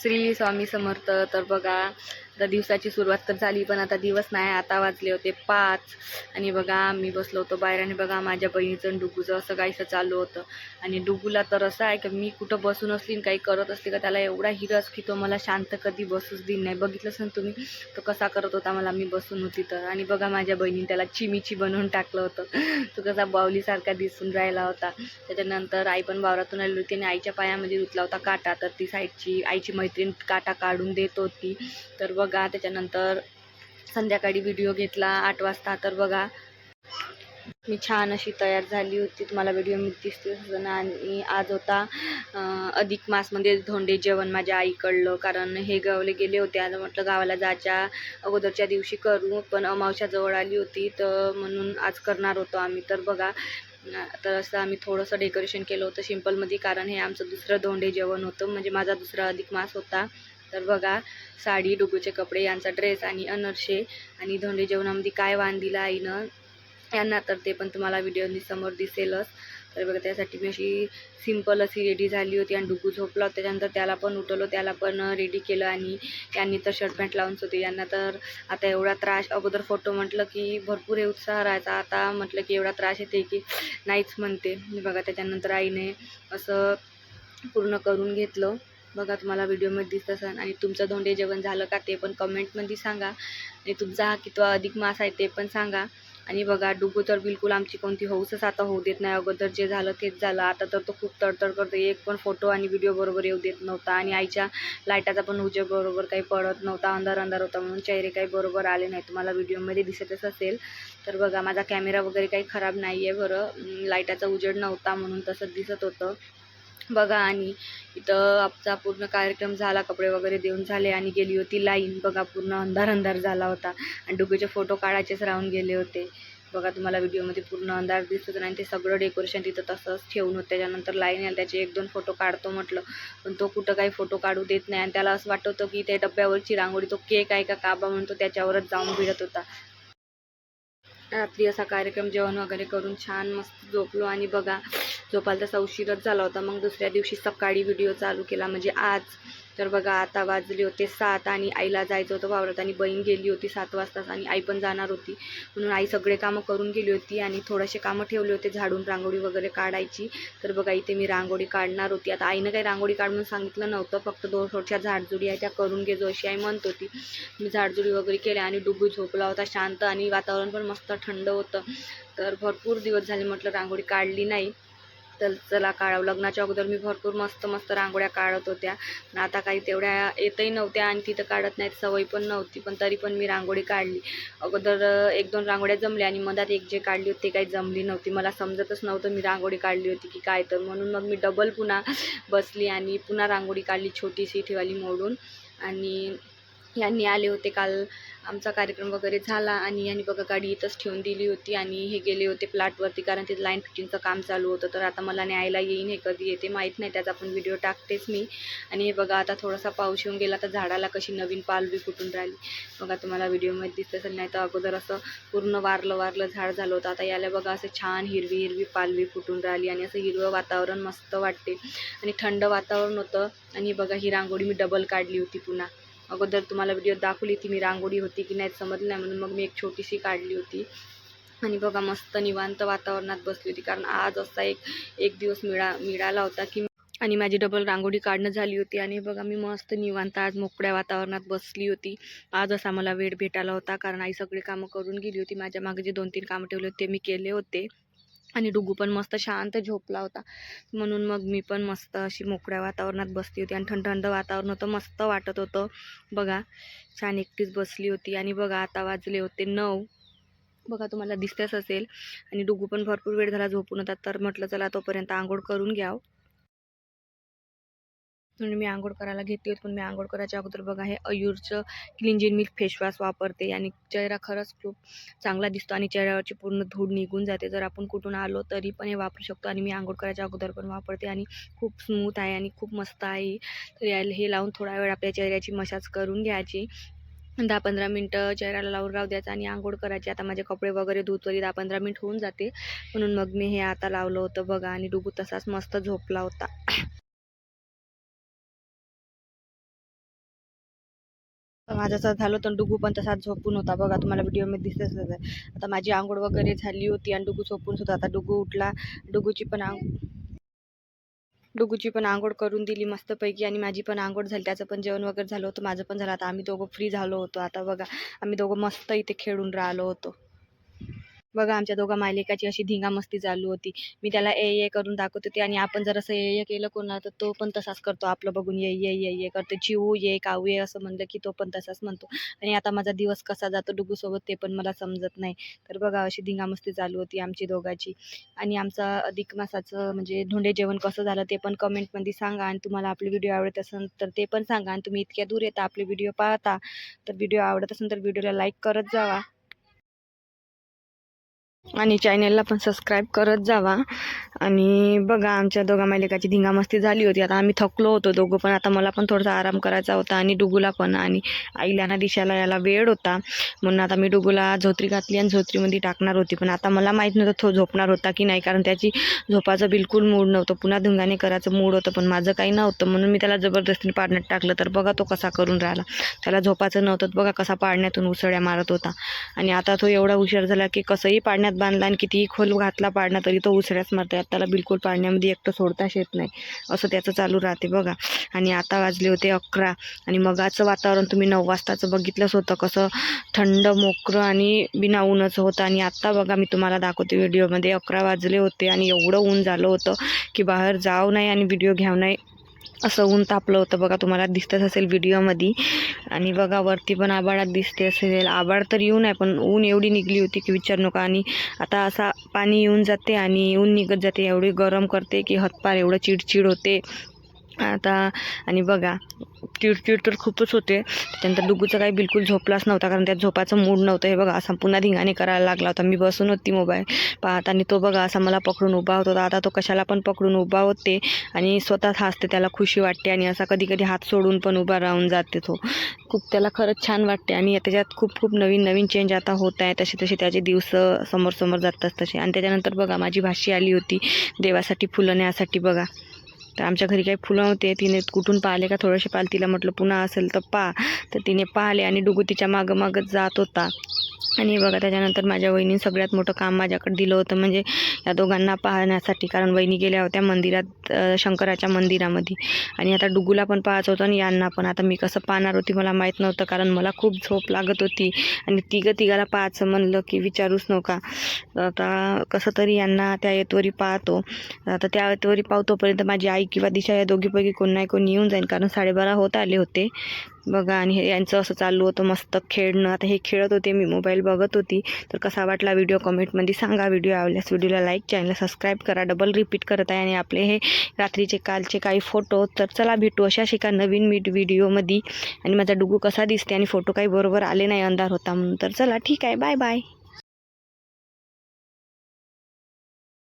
श्री स्वामी समर्थ. तर बघा आता दिवसाची सुरुवात तर झाली, पण आता दिवस नाही. आता वाजले होते 5 आणि बघा मी बसलो होतो बाहेर आणि बघा माझ्या बहिणीचं आणि डुगूचं असं काहीसं चालू होतं. आणि डुगूला तर असं आहे की मी कुठं बसून असली काही करत असली का त्याला एवढा हिरस की तो मला शांत कधी बसूच देत नाही. बघितलंच ना तुम्ही तो कसा करत होता मला मी बसून होती तर. आणि बघा माझ्या बहिणीने त्याला चिमीची बनवून टाकलं होतं. तो कसा बावलीसारखा दिसून राहिला होता. त्याच्यानंतर आई पण वावरातून आली होती आणि आईच्या पायामध्ये रुतला होता काटा, तर ती साईडची आईची मैत्रीण काटा काढून देत होती. तर बघा त्याच्यानंतर संध्याकाळी व्हिडिओ घेतला 8 वाजता. तर बघा मी छान अशी तयार झाली होती, तुम्हाला व्हिडिओ मी दिसते ना. आणि आज होता अधिक मास, म्हणजे धोंडे जेवण माझ्या आईकडलं. कारण हे गावले गेले होते, आज म्हटलं गावाला जायच्या अगोदरच्या दिवशी करू, पण अमावस्या जवळ आली होती तर म्हणून आज करणार होतो आम्ही. तर बघा तर असं आम्ही थोडंसं डेकोरेशन केलं होतं सिम्पलमध्ये, कारण हे आमचं दुसरं धोंडे जेवण होतं, म्हणजे माझा दुसरा अधिक मास होता. तर बघा साडी, डुगूचे कपडे, यांचा ड्रेस आणि अनरशे आणि धोंडे जेवणामध्ये काय वाण दिला आईनं यांना तर ते पण तुम्हाला व्हिडिओनी समोर दिसेलच. तर बघा त्यासाठी मी अशी सिंपल अशी रेडी झाली होती आणि डुगू झोपला होता. त्याच्यानंतर त्याला पण उठवलं, त्याला पण रेडी केलं आणि यांनी तर शर्ट पॅन्ट लावूनच होते. यांना तर आता एवढा त्रास, अगोदर फोटो म्हटलं की भरपूर हे उत्साह राहायचा, आता म्हटलं की एवढा त्रास येते की नाहीच म्हणते. बघा त्याच्यानंतर आईने असं पूर्ण करून घेतलं. बघा तुम्हाला व्हिडिओमध्ये दिसत असेल. आणि तुमचं धोंडे जेवण झालं का ते पण कमेंटमध्ये सांगा. आणि तुमचा हा कितवा अधिक मास आहे ते पण सांगा. आणि बघा डुगू तर बिलकुल आमची कोणती हौसच आता होऊ देत नाही. अगोदर जे झालं तेच झालं, आता तर तो खूप तडतड करतो. एक पण फोटो आणि व्हिडिओ बरोबर येऊ देत नव्हता. आणि आईच्या लाईटाचा पण उजेड बरोबर काही पडत नव्हता, अंधार अंधार होता म्हणून चेहरे काही बरोबर आले नाही. तुम्हाला व्हिडिओमध्ये दिसतच असेल. तर बघा माझा कॅमेरा वगैरे काही खराब नाही आहे बरं, लाईटाचा उजेड नव्हता म्हणून तसंच दिसत होतं. बघा आणि इथं आमचा पूर्ण कार्यक्रम झाला, कपडे वगैरे देऊन झाले आणि गेली होती लाईन. बघा पूर्ण अंधार अंधार झाला होता आणि डुगूचे फोटो काढायचेच राहून गेले होते. बघा तुम्हाला व्हिडिओमध्ये पूर्ण अंधार दिसत होता आणि ते सगळं डेकोरेशन तिथं तसंच ठेवून होतं. त्याच्यानंतर लाईन आली, त्याचे 1-2 फोटो काढतो म्हटलं, पण तो कुठं काही फोटो काढू देत नाही. आणि त्याला असं वाटत होतं की त्या डब्यावरची रांगोळी तो केक आहे का काबा म्हणतो त्याच्यावरच जाऊन भिडत होता. रात्री असा कार्यक्रम जेवण वगैरे करून छान मस्त झोपलो. आणि बघा झोपायला तसा उशीरच झाला होता. मग दुसऱ्या दिवशी सकाळी व्हिडिओ चालू केला, म्हणजे आज. तर बघा आता वाजले होते 7 आणि आईला जायचं होतं वावरात आणि बहीण गेली होती 7 वाजताच आणि आई पण जाणार होती. म्हणून आई सगळे कामं करून गेली होती आणि थोडेसे कामं ठेवले होते झाडून रांगोळी वगैरे काढायची. तर बघा इथे मी रांगोळी काढणार होती. आता आईनं काही रांगोळी काढ म्हणून सांगितलं नव्हतं, फक्त थोड्याशा झाडझुडी आहे त्या करून घे जो अशी आई म्हणत होती. मी झाडझुडी वगैरे केल्या आणि डुगू झोपला होता शांत आणि वातावरण पण मस्त थंड होतं. तर भरपूर दिवस झाले म्हटलं रांगोळी काढली नाही, तर चला काढावं. लग्नाच्या अगोदर मी भरपूर मस्त मस्त रांगोळ्या काढत होत्या, पण आता काही तेवढ्या येतही नव्हत्या आणि तिथं काढत नाहीत, सवय पण नव्हती. पण तरी पण मी रांगोळी काढली. अगोदर 1-2 रांगोळ्या जमल्या आणि मधात एक जे काढली होती ते काही जमली नव्हती. मला समजतच नव्हतं मी रांगोळी काढली होती की काय, तर म्हणून मग मी डबल पुन्हा बसली आणि पुन्हा रांगोळी काढली छोटीशी ठेवाली मोडून. आणि यांनी आले होते काल, आमचा कार्यक्रम वगैरे झाला आणि यांनी बघा गाडी इथंच ठेवून दिली होती आणि हे गेले होते प्लॅटवरती, कारण तिथं लाईन फिटिंगचं काम चालू होतं. तर आता मला न्यायला येईन, हे कधी येते माहीत नाही, त्याचा पण व्हिडिओ टाकतेच मी. आणि हे बघा आता थोडासा पाऊस येऊन गेला तर झाडाला कशी नवीन पालवी फुटून राहिली. बघा तुम्हाला व्हिडिओमध्ये दिसत असेल, नाही तर अगोदर असं पूर्ण वारलं वारलं झाड झालं होतं. आता याला बघा असं छान हिरवी हिरवी पालवी फुटून राहिली आणि असं हिरवं वातावरण मस्त वाटते आणि थंड वातावरण होतं. आणि बघा ही रांगोळी मी डबल काढली होती पुन्हा. अगोदर तुम्हाला व्हिडिओ दाखवली ती मी रांगोळी होती की नाही समजलं नाही, म्हणून मग मी एक छोटीशी काढली होती. आणि बघा मस्त निवांत वातावरणात बसली होती, कारण आज असा एक दिवस मिळाला होता की आणि माझी डबल रांगोळी काढणं झाली होती. आणि बघा मी मस्त निवांत आज मोकळ्या वातावरणात बसली होती. आज असा मला वेळ भेटायला होता, कारण आई सगळी कामं करून गेली होती. माझ्या मागे जे 2-3 कामं ठेवले होते ते मी केले होते. आणि डुगू पण मस्त शांत झोपला होता, म्हणून मग मी पण मस्त अशी मोकळ्या वातावरणात बसली होती. आणि थंड थंड वातावरण होतं, मस्त वाटत होतं. बघा छान एकटीच बसली होती. आणि बघा आता वाजले होते 9, बघा तुम्हाला दिसतच असेल. आणि डुगू पण भरपूर वेळ झाला झोपून होता, तर म्हटलं चला तोपर्यंत आंघोळ करून घ्यावं. म्हणून मी आंघोळ करायला घेतली होती. पण मी आंघोळ करायच्या अगोदर बघा हे अयूरचं क्लिंजिन मिल्क फेसवॉश वापरते आणि चेहरा खरंच खूप चांगला दिसतो आणि चेहऱ्यावरची पूर्ण धूळ निघून जाते. जर आपण कुठून आलो तरी पण हे वापरू शकतो आणि मी आंघोळ करायच्या अगोदर पण वापरते आणि खूप स्मूथ आहे आणि खूप मस्त आहे. तर हे लावून थोडा वेळ आपल्या चेहऱ्याची मसाज करून घ्यायची. 10-15 मिनटं चेहऱ्याला लावून राहू द्यायचं आणि आंघोळ करायची. आता माझे कपडे वगैरे धुतवरी 10-15 मिनिट होऊन जाते, म्हणून मग मी हे आता लावलं होतं बघा. आणि डुगू तसाच मस्त झोपला होता. तर माझं असं झालं तर डुगू पण तसाच झोपून होता बघा, तुम्हाला व्हिडिओमध्ये दिसतच आहे. आता माझी आंघोळ वगैरे झाली होती आणि डुगू झोपून होता. आता डुगू उठला, डुगूची पण आंघोळ करून दिली मस्तपैकी आणि माझी पण आंघोळ झाली, त्याचं पण जेवण वगैरे झालं होतं, माझं पण झालं. आता आम्ही दोघं फ्री झालो होतो. आता बघा आम्ही दोघं मस्त इथे खेळून राहिलो होतो. बघा आमच्या दोघा मायलेकाची अशी धिंगामस्ती चालू होती. मी त्याला ए ये करून दाखवत होते आणि आपण जर असं ए ये केलं कोणाला तर तो पण तसाच करतो. आपलं बघून ये ये ये ये करते. चिऊ ये, काऊ ये असं म्हणलं की तो पण तसाच म्हणतो. आणि आता माझा दिवस कसा जातो डुगूसोबत ते पण मला समजत नाही. तर बघा अशी धिंगामस्ती चालू होती आमची दोघांची. आणि आमचा अधिक मासाचं म्हणजे धोंडे जेवण कसं झालं ते पण कमेंटमध्ये सांगा. आणि तुम्हाला आपले व्हिडिओ आवडत असेल तर ते पण सांगा. आणि तुम्ही इतक्या दूर येता आपले व्हिडिओ पाहता तर व्हिडिओ आवडत असेल तर व्हिडिओला लाईक करत जावा आणि चॅनलला पण सबस्क्राईब करत जावा. आणि बघा आमच्या दोघा मायलेकाची धिंगामस्ती झाली होती. आता आम्ही थकलो होतो दोघं पण. आता मला पण थोडासा आराम करायचा होता आणि डुगूला पण. आणि आईला ना दिशाला याला वेळ होता म्हणून आता मी डुगूला झोत्री घातली आणि झोत्रीमध्ये टाकणार होती. पण आता मला माहीत नव्हतं तो झोपणार होता की नाही, कारण त्याची झोपाचं बिलकुल मूड नव्हतं. पुन्हा धुंगाणे करायचं मूड होतं पण माझं काही नव्हतं म्हणून मी त्याला जबरदस्तीने पाळण्यात टाकलं. तर बघा तो कसा करून राहिला. त्याला झोपाचं नव्हतं, बघा कसा पाळण्यातून उसळ्या मारत होता. आणि आता तो एवढा हुशार झाला की कसंही पाळण्यात बांधला आणि कितीही खोल घातला पाळणा तरी तो उसळ्याच मारते. त्याला बिलकुल पाळण्यामध्ये एकटं सोडताच येत नाही, असं त्याचं चालू राहते बघा. आणि आता वाजले होते 11 आणि मगाचं वातावरण तुम्ही 9 वाजताचं बघितलंच होतं, कसं थंड मोकरं आणि बिना ऊनच होतं. आणि आत्ता बघा मी तुम्हाला दाखवते व्हिडिओमध्ये 11 वाजले होते आणि एवढं ऊन झालं होतं की बाहेर जाऊ नाही आणि व्हिडिओ घ्याव नाही असं ऊन तापलं होतं बघा. तुम्हाला दिसतच असेल व्हिडिओमध्ये. आणि बघा वरती पण आभाळात दिसते असेल. आभाळ तर येऊ नये पण ऊन एवढी निघली होती की विचार नका. आणि आता असा पाणी येऊन जाते आणि ऊन निघत जाते, एवढी गरम करते की हातपार एवढं चिडचिड होते आता. आणि बघा चिडचिड तर खूपच होते. त्यानंतर डुगूचं काही बिलकुल झोपलाच नव्हता कारण त्यात झोपाचं मूड नव्हतं. हे बघा असा पुन्हा धिंगाणे करायला लागला होता. मी बसून होती मोबाईल पाहत आणि तो बघा असा मला पकडून उभा होत होता. आता तो कशाला पण पकडून उभा होते आणि स्वतः हसते, त्याला खुशी वाटते. आणि असा कधी कधी हात सोडून पण उभा राहून जाते तो. खूप त्याला खरंच छान वाटते. आणि त्याच्यात खूप खूप नवीन नवीन चेंज आता होत आहे. तसे तसे त्याचे दिवस समोर समोर जातात तसे. आणि त्याच्यानंतर बघा माझी भाची आली होती देवासाठी फुलं न्यासाठी बघा. तर आमच्या घरी काही फुलं होते, तिने कुठून पाहिले का थोडेसे पाहिले. तिला म्हटलं पुन्हा असेल तर पा, तर तिने पाहिले आणि डुगू तिच्या मागं मागं जात होता. आणि बघा त्याच्यानंतर माझ्या वहिनीने सगळ्यात मोठं काम माझ्याकडे दिलं होतं, म्हणजे या दोघांना पाहण्यासाठी. कारण वहिनी गेल्या होत्या मंदिरात, शंकराच्या मंदिरामध्ये. आणि आता डुगूला पण पाहायचं होतं आणि यांना पण. आता मी कसं पाहणार होती मला माहीत नव्हतं कारण मला खूप झोप लागत होती. आणि तिघाला पाहायचं म्हणलं की विचारूच नका. आता कसं तरी यांना त्या येतवरी पाहतो. आता त्या येतवरी पाहतोपर्यंत माझी आई किंवा दिशा या दोघीपैकी कोण नाही कोण येऊन जाईल, कारण 12:30 होत आले होते बघा. आणि हे यांचं असं चालू होतं मस्त खेळणं. आता हे खेळत होते, मी मोबाईल बघत होती. तर कसा वाटला व्हिडिओ कमेंटमध्ये सांगा. व्हिडिओ आवडल्यास व्हिडिओला लाईक, चॅनलला सबस्क्राईब करा. डबल रिपीट करत आहे. आणि आपले हे रात्रीचे कालचे काही फोटो. तर चला भेटू अशा शिका नवीन व्हिडिओमध्ये. आणि माझा डुगू कसा दिसते आणि फोटो काही बरोबर आले नाही, अंधार होता म्हणून. तर चला ठीक आहे, बाय बाय.